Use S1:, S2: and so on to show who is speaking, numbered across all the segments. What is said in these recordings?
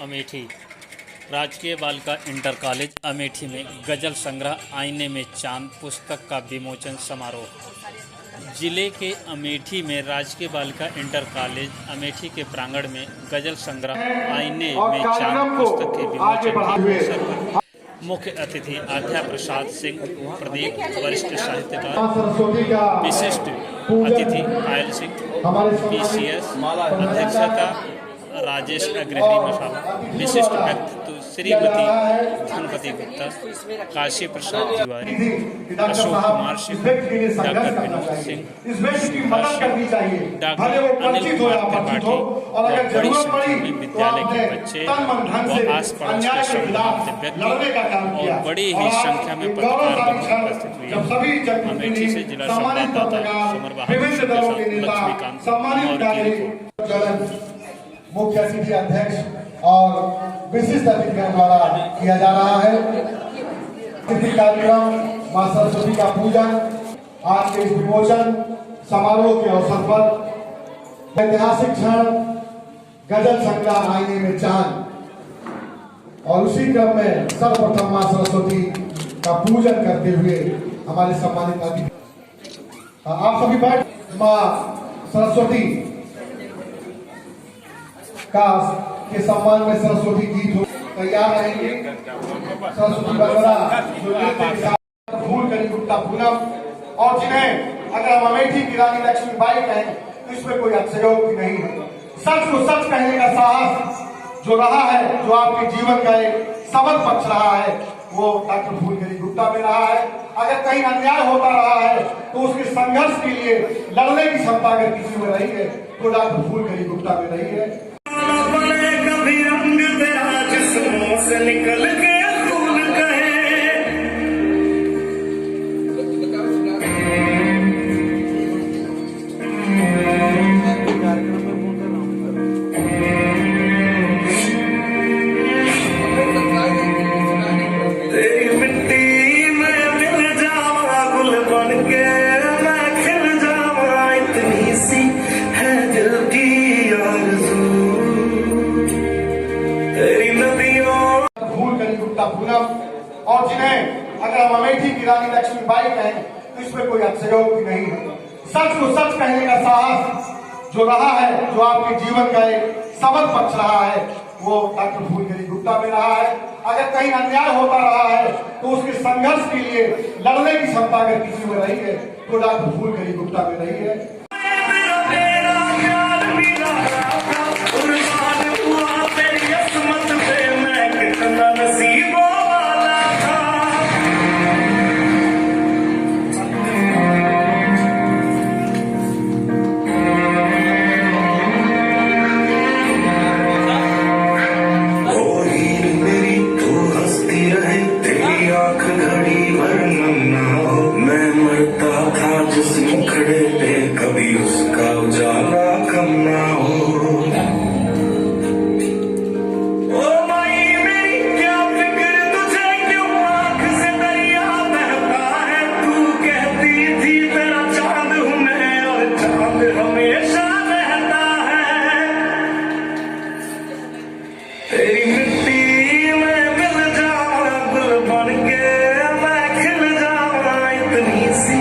S1: अमेठी। राजकीय बालिका inter college Amethi में गजल संग्रह आईने में चांद पुस्तक का विमोचन समारोह। जिले के अमेठी में राजकीय बालिका इंटर कॉलेज अमेठी के प्रांगण में गजल संग्रह आईने में चांद पुस्तक के विमोचन के अवसर पर मुख्य अतिथि आध्या प्रसाद सिंह प्रदीप, वरिष्ठ साहित्यकार, विशिष्ट अतिथि पायल सिंह, PCS, अध्यक्षता राजेश अग्रहणी मसाला, विशिष्ट व्यक्तित्व श्रीमती धनपति गुप्ता, काशी प्रसाद तिवारी, अशोक कुमार सिंह, डॉक्टर विनोद सिंह, डॉक्टर अनिल कुमार त्रिपाठी और बड़ी संख्या में विद्यालय के बच्चे व आस पड़ोस के सम्मानित व्यक्ति और बड़ी ही संख्या में पत्रकार उपस्थित हुए। अमेठी से जिला संवाददाता सुमर बहादुर लक्ष्मीकांत और की रिपोर्ट।
S2: मुख्य अतिथि अध्यक्ष और विशिष्ट अतिथियों द्वारा किया जा रहा है। अतिथि कार्यक्रम मां सरस्वती का पूजन आज के इस विमोचन समारोह के अवसर पर ऐतिहासिक क्षण गजल संग्रह आईने में चांद और उसी क्रम में सर्वप्रथम मां सरस्वती का पूजन करते हुए हमारे सम्मानित अतिथि आप सभी बैठ मां सरस्वती का के सम्मान में सरस्वती गीत हो तैयार रहेंगे। सरस्वती बगरा फूल करी गुप्ता पूनम और जिन्हें अगर हम अमेठी की रानी लक्ष्मीबाई कहें तो इसमें कोई अतिशयोक्ति नहीं है। सच को सच कहने का साहस जो रहा है, जो आपके जीवन का एक सबक बच रहा है, वो डॉक्टर फूलकरी गुप्ता में रहा है। अगर कहीं अन्याय होता रहा है तो उसके संघर्ष के लिए लड़ने की क्षमता अगर किसी में रही है तो डॉक्टर फूलकरी गुप्ता में रही है।
S3: कभी रंग तेरा जिस्मों से निकल के खून कहे, तेरी मिट्टी में मिल जावा गुल बन के मैं खिल जावा, इतनी सी है दिल की आरज़ू।
S2: पूनम और जिन्हें अगर हम अमेठी की रानी लक्ष्मीबाई कहें तो इसमें कोई अतिशयोक्ति नहीं है। सच को सच कहने का साहस जो रहा है, जो आपके जीवन का एक सबक बच रहा है, वो डॉक्टर फूलकरी गुप्ता में रहा है। अगर कहीं अन्याय होता रहा है तो उसके संघर्ष के लिए लड़ने की क्षमता अगर किसी में रही है तो डॉक्टर फूलकरी गुप्ता में रही है।
S3: जिसमें खड़े थे कभी उसका उजाला कम ना हो। ओ माई मेरी क्या फिक्र तुझे, क्यों आंख से दरिया बहता है। तू कहती थी तेरा चांद हूँ मैं और चांद हमेशा रहता है। तेरी मिट्टी में मिल जावा गुल बन के मैं खिल जावा, इतनी सी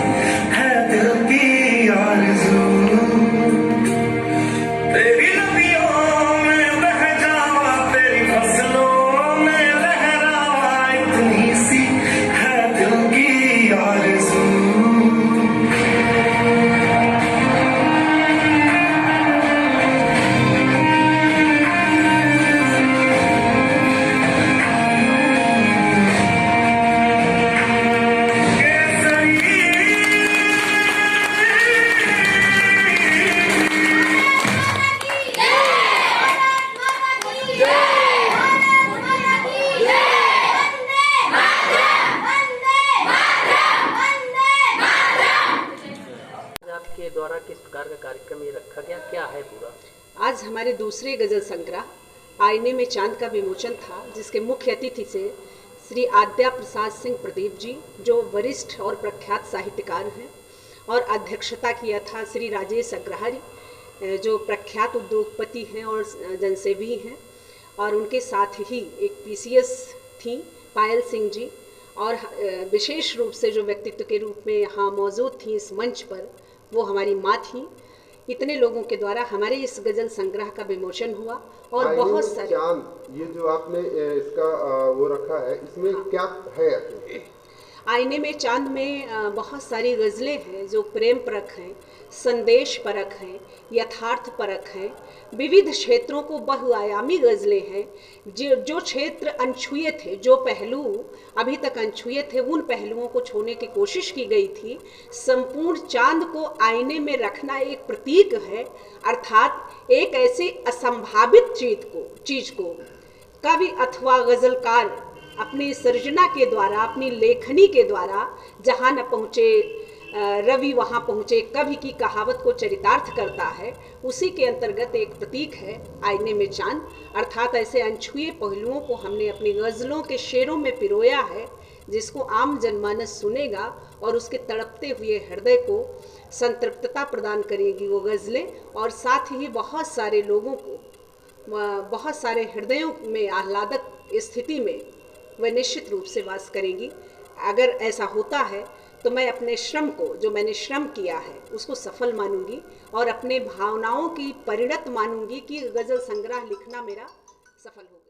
S3: तेरी नदियों में बह जावा, तेरी फसलों में लहरावा, इतनी सी है दिल की आरज़ू।
S4: के द्वारा किस प्रकार का कार्यक्रम ये रखा गया, क्या है पूरा?
S5: आज हमारे दूसरे गजल संग्रह आईने में चांद का विमोचन था, जिसके मुख्य अतिथि से श्री आध्या प्रसाद सिंह प्रदीप जी, जो वरिष्ठ और प्रख्यात साहित्यकार हैं, और अध्यक्षता किया था श्री राजेश अग्रहणी, जो प्रख्यात उद्योगपति हैं और जनसेवी हैं। और उनके साथ ही एक पीसीएस थी पायल सिंह जी, और विशेष रूप से जो व्यक्तित्व के रूप में यहाँ मौजूद थी इस मंच पर, वो हमारी माँ थी। इतने लोगों के द्वारा हमारे इस गज़ल संग्रह का विमोचन हुआ और बहुत सारे
S6: चांद, ये जो आपने इसका वो रखा है, इसमें क्या है?
S5: आईने में चांद में बहुत सारी गज़लें हैं जो प्रेम परक हैं, संदेश परक हैं, यथार्थ परक हैं, विविध क्षेत्रों को बहुआयामी गज़लें हैं। जो क्षेत्र अनछुए थे, जो पहलू अभी तक अनछुए थे, उन पहलुओं को छूने की कोशिश की गई थी। संपूर्ण चांद को आईने में रखना एक प्रतीक है, अर्थात एक ऐसी असंभावित चीज को कवि अथवा गज़लकार अपनी सृजना के द्वारा, अपनी लेखनी के द्वारा जहाँ न पहुँचे रवि वहाँ पहुँचे, कवि की कहावत को चरितार्थ करता है। उसी के अंतर्गत एक प्रतीक है आईने में चांद, अर्थात ऐसे अनछुए पहलुओं को हमने अपनी गज़लों के शेरों में पिरोया है, जिसको आम जनमानस सुनेगा और उसके तड़पते हुए हृदय को संतृप्तता प्रदान करेगी वो गज़लें, और साथ ही बहुत सारे लोगों को, बहुत सारे हृदयों में आह्लादक स्थिति में वह निश्चित रूप से वास करेंगी। अगर ऐसा होता है तो मैं अपने श्रम को, जो मैंने श्रम किया है, उसको सफल मानूंगी और अपने भावनाओं की परिणत मानूंगी कि गज़ल संग्रह लिखना मेरा सफल हो।